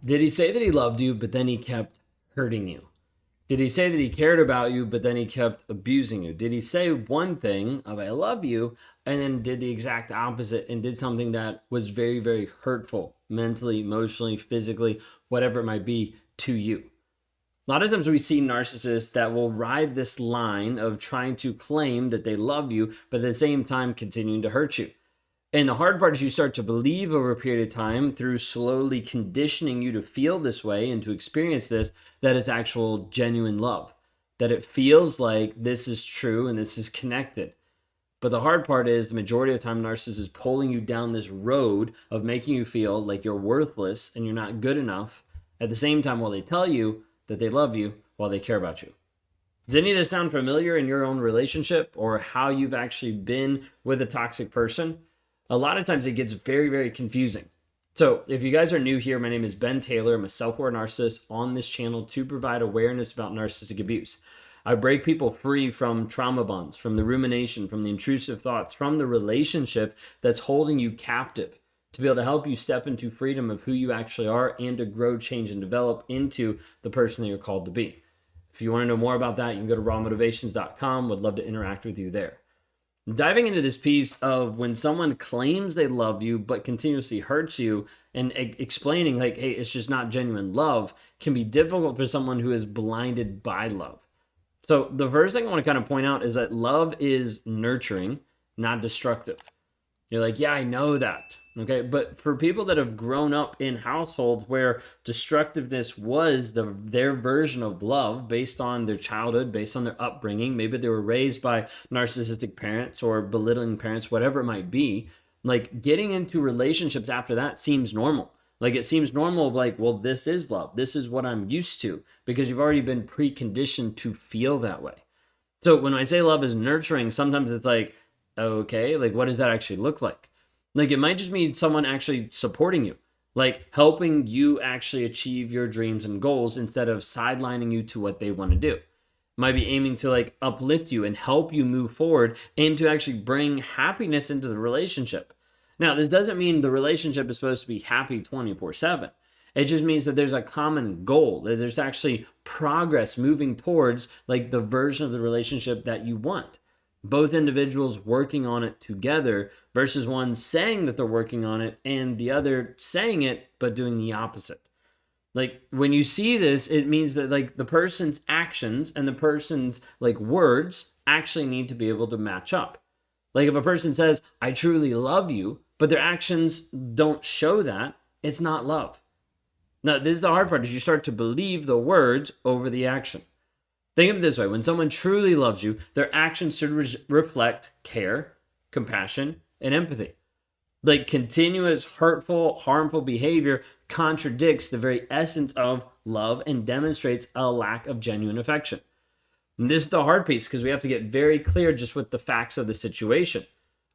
Did he say that he loved you, but then he kept hurting you? Did he say that he cared about you, but then he kept abusing you? Did he say one thing of I love you, and then did the exact opposite and did something that was very, very hurtful, mentally, emotionally, physically, whatever it might be, to you? A lot of times we see narcissists that will ride this line of trying to claim that they love you, but at the same time continuing to hurt you. And the hard part is you start to believe over a period of time through slowly conditioning you to feel this way and to experience this, that it's actual genuine love, that it feels like this is true and this is connected. But the hard part is the majority of the time, narcissist is pulling you down this road of making you feel like you're worthless and you're not good enough at the same time while they tell you that they love you while they care about you. Does any of this sound familiar in your own relationship or how you've actually been with a toxic person? A lot of times it gets very, very confusing. So if you guys are new here, my name is Ben Taylor. I'm a self-aware narcissist on this channel to provide awareness about narcissistic abuse. I break people free from trauma bonds, from the rumination, from the intrusive thoughts, from the relationship that's holding you captive, to be able to help you step into freedom of who you actually are and to grow, change, and develop into the person that you're called to be. If you want to know more about that, you can go to rawmotivations.com. Would love to interact with you there. Diving into this piece of when someone claims they love you but continuously hurts you and explaining like, hey, it's just not genuine love can be difficult for someone who is blinded by love. So the first thing I want to kind of point out is that love is nurturing, not destructive. You're like, yeah, I know that. Okay. But for people that have grown up in households where destructiveness was their version of love based on their childhood, based on their upbringing, maybe they were raised by narcissistic parents or belittling parents, whatever it might be, like getting into relationships after that seems normal. Like it seems normal of like, well, this is love. This is what I'm used to because you've already been preconditioned to feel that way. So when I say love is nurturing, sometimes it's like, okay, like what does that actually look like? Like it might just mean someone actually supporting you, like helping you actually achieve your dreams and goals instead of sidelining you to what they want to do. Might be aiming to like uplift you and help you move forward and to actually bring happiness into the relationship. Now, this doesn't mean the relationship is supposed to be happy 24/7. It just means that there's a common goal, that there's actually progress moving towards like the version of the relationship that you want. Both individuals working on it together versus one saying that they're working on it and the other saying it but doing the opposite. Like when you see this, it means that like the person's actions and the person's like words actually need to be able to match up. Like if a person says, I truly love you, but their actions don't show that, it's not love. Now, this is the hard part is you start to believe the words over the action. Think of it this way. When someone truly loves you, their actions should reflect care, compassion, and empathy. Like continuous hurtful, harmful behavior contradicts the very essence of love and demonstrates a lack of genuine affection. And this is the hard piece because we have to get very clear just with the facts of the situation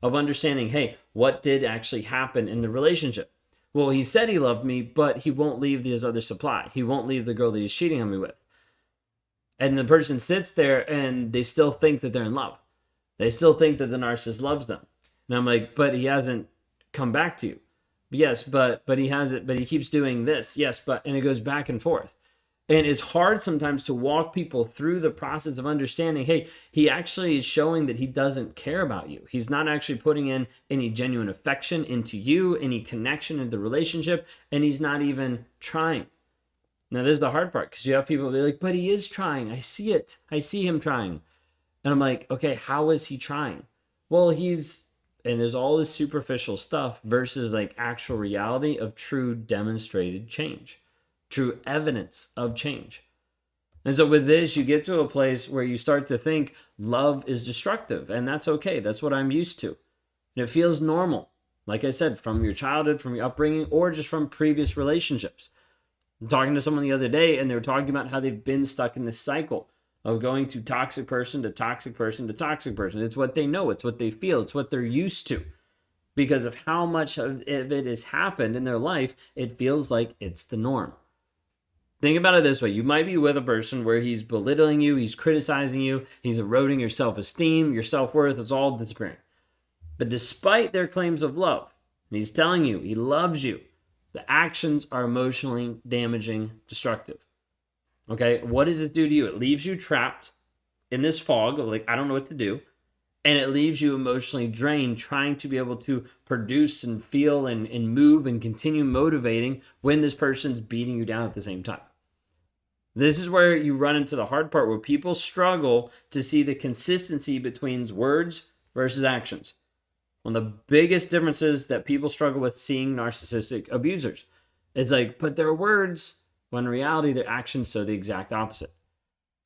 of understanding, hey, what did actually happen in the relationship? Well, he said he loved me, but he won't leave his other supply. He won't leave the girl that he's cheating on me with. And the person sits there and they still think that they're in love. They still think that the narcissist loves them. And I'm like, but he hasn't come back to you. Yes, but he hasn't, but he keeps doing this. Yes, but, and it goes back and forth. And it's hard sometimes to walk people through the process of understanding, hey, he actually is showing that he doesn't care about you. He's not actually putting in any genuine affection into you, any connection into the relationship, and he's not even trying. Now, this is the hard part because you have people be like, but he is trying. I see it. I see him trying. And I'm like, okay, how is he trying? Well, and there's all this superficial stuff versus like actual reality of true demonstrated change, true evidence of change. And so with this, you get to a place where you start to think love is destructive, and that's okay. That's what I'm used to. And it feels normal. Like I said, from your childhood, from your upbringing, or just from previous relationships. I'm talking to someone the other day and they were talking about how they've been stuck in this cycle of going to toxic person to toxic person to toxic person. It's what they know. It's what they feel. It's what they're used to. Because of how much of it has happened in their life, it feels like it's the norm. Think about it this way. You might be with a person where he's belittling you, he's criticizing you, he's eroding your self-esteem, your self-worth, it's all disappearing. But despite their claims of love, and he's telling you he loves you, The actions are emotionally damaging, destructive. Okay, what does it do to you? It leaves you trapped in this fog of like, I don't know what to do. And it leaves you emotionally drained, trying to be able to produce and feel and move and continue motivating when this person's beating you down at the same time. This is where you run into the hard part where people struggle to see the consistency between words versus actions. One of the biggest differences that people struggle with seeing narcissistic abusers. It's like, but their words, when in reality, their actions show the exact opposite.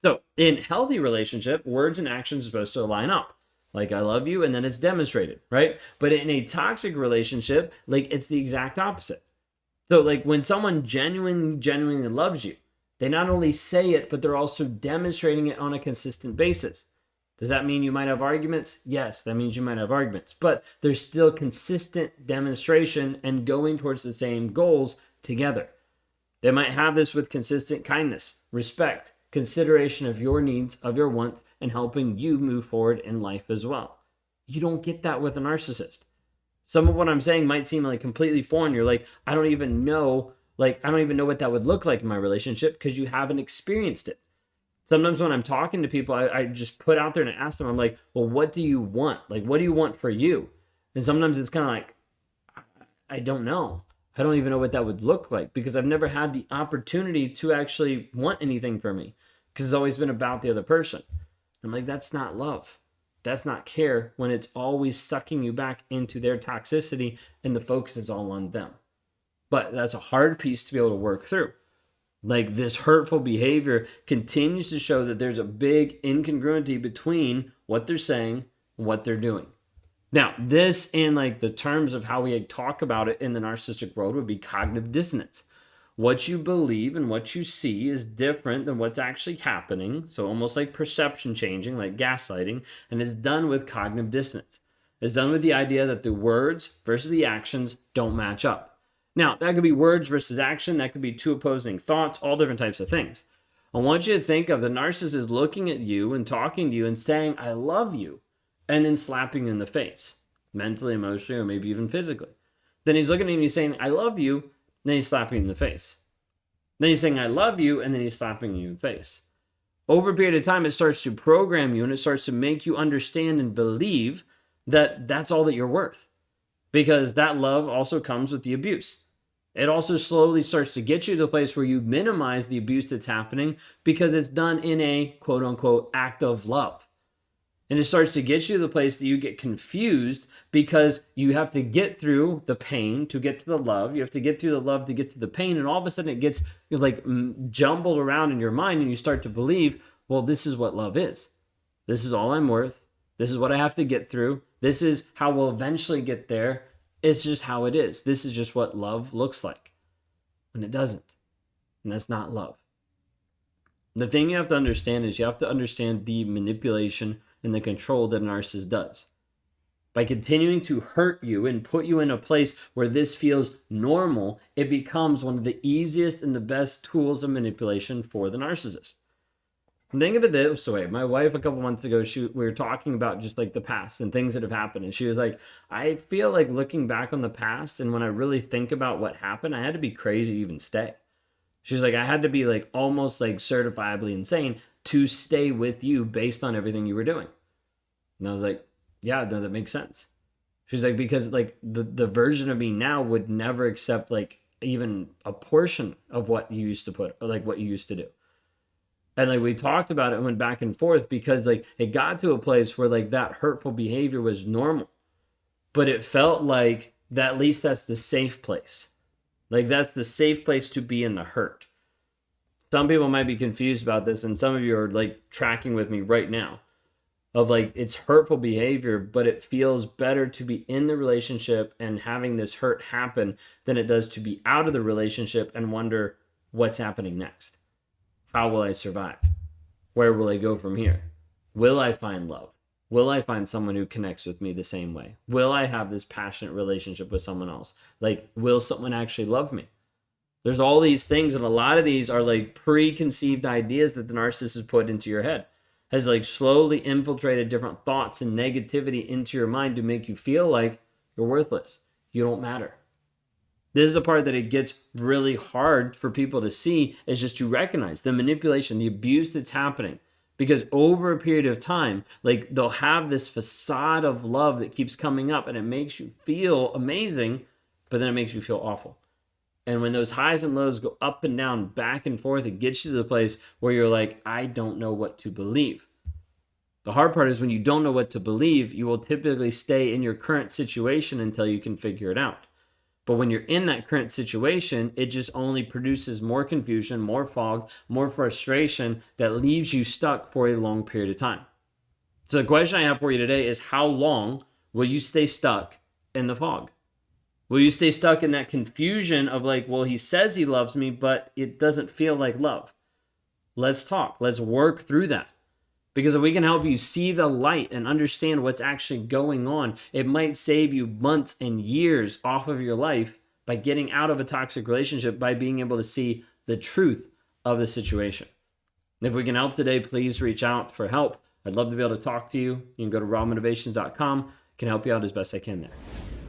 So in healthy relationship, words and actions are supposed to line up. Like, I love you, and then it's demonstrated, right? But in a toxic relationship, like, it's the exact opposite. So like when someone genuinely loves you, they not only say it, but they're also demonstrating it on a consistent basis. Does that mean you might have arguments? Yes, that means you might have arguments, but there's still consistent demonstration and going towards the same goals together. They might have this with consistent kindness, respect, consideration of your needs, of your wants, and helping you move forward in life as well. You don't get that with a narcissist. Some of what I'm saying might seem like completely foreign. You're like, I don't even know what that would look like in my relationship because you haven't experienced it. Sometimes when I'm talking to people, I just put out there and ask them, I'm like, well, what do you want? Like, what do you want for you? And sometimes it's kind of like, I don't know. I don't even know what that would look like because I've never had the opportunity to actually want anything for me because it's always been about the other person. I'm like, that's not love. That's not care when it's always sucking you back into their toxicity and the focus is all on them. But that's a hard piece to be able to work through. Like this hurtful behavior continues to show that there's a big incongruity between what they're saying and what they're doing. Now, this in like the terms of how we talk about it in the narcissistic world would be cognitive dissonance. What you believe and what you see is different than what's actually happening. So almost like perception changing, like gaslighting, and it's done with cognitive dissonance. It's done with the idea that the words versus the actions don't match up. Now, that could be words versus action. That could be two opposing thoughts, all different types of things. I want you to think of the narcissist looking at you and talking to you and saying, I love you, and then slapping you in the face, mentally, emotionally, or maybe even physically. Then he's looking at you and he's saying, I love you, then he's slapping you in the face. Then he's saying, I love you, and then he's slapping you in the face. Over a period of time, it starts to program you and it starts to make you understand and believe that that's all that you're worth. Because that love also comes with the abuse. It also slowly starts to get you to the place where you minimize the abuse that's happening because it's done in a quote unquote act of love. And it starts to get you to the place that you get confused because you have to get through the pain to get to the love. You have to get through the love to get to the pain. And all of a sudden it gets like jumbled around in your mind and you start to believe, well, this is what love is. This is all I'm worth. This is what I have to get through. This is how we'll eventually get there. It's just how it is. This is just what love looks like. And it doesn't. And that's not love. The thing you have to understand is you have to understand the manipulation and the control that a narcissist does. By continuing to hurt you and put you in a place where this feels normal, it becomes one of the easiest and the best tools of manipulation for the narcissist. Think of it this way. My wife a couple months ago, we were talking about just like the past and things that have happened. And she was like, I feel like looking back on the past and when I really think about what happened, I had to be crazy to even stay. She's like, I had to be like almost like certifiably insane to stay with you based on everything you were doing. And I was like, yeah, no, that makes sense. She's like, because like the version of me now would never accept like even a portion of what you used to put, or like what you used to do. And like we talked about it and went back and forth because like it got to a place where like that hurtful behavior was normal. But it felt like that at least that's the safe place. Like that's the safe place to be in the hurt. Some people might be confused about this and some of you are like tracking with me right now of like it's hurtful behavior, but it feels better to be in the relationship and having this hurt happen than it does to be out of the relationship and wonder what's happening next. How will I survive? Where will I go from here? Will I find love? Will I find someone who connects with me the same way? Will I have this passionate relationship with someone else? Like, will someone actually love me? There's all these things, and a lot of these are like preconceived ideas that the narcissist has put into your head. Has like slowly infiltrated different thoughts and negativity into your mind to make you feel like you're worthless. You don't matter. This is the part that it gets really hard for people to see, is just to recognize the manipulation, the abuse that's happening. Because over a period of time, like, they'll have this facade of love that keeps coming up and it makes you feel amazing, but then it makes you feel awful. And when those highs and lows go up and down, back and forth, it gets you to the place where you're like, I don't know what to believe. The hard part is when you don't know what to believe, you will typically stay in your current situation until you can figure it out. But when you're in that current situation, it just only produces more confusion, more fog, more frustration that leaves you stuck for a long period of time. So the question I have for you today is, how long will you stay stuck in the fog? Will you stay stuck in that confusion of like, well, he says he loves me, but it doesn't feel like love? Let's talk. Let's work through that. Because if we can help you see the light and understand what's actually going on, it might save you months and years off of your life by getting out of a toxic relationship, by being able to see the truth of the situation. If we can help today, please reach out for help. I'd love to be able to talk to you. You can go to rawmotivations.com. I can help you out as best I can there.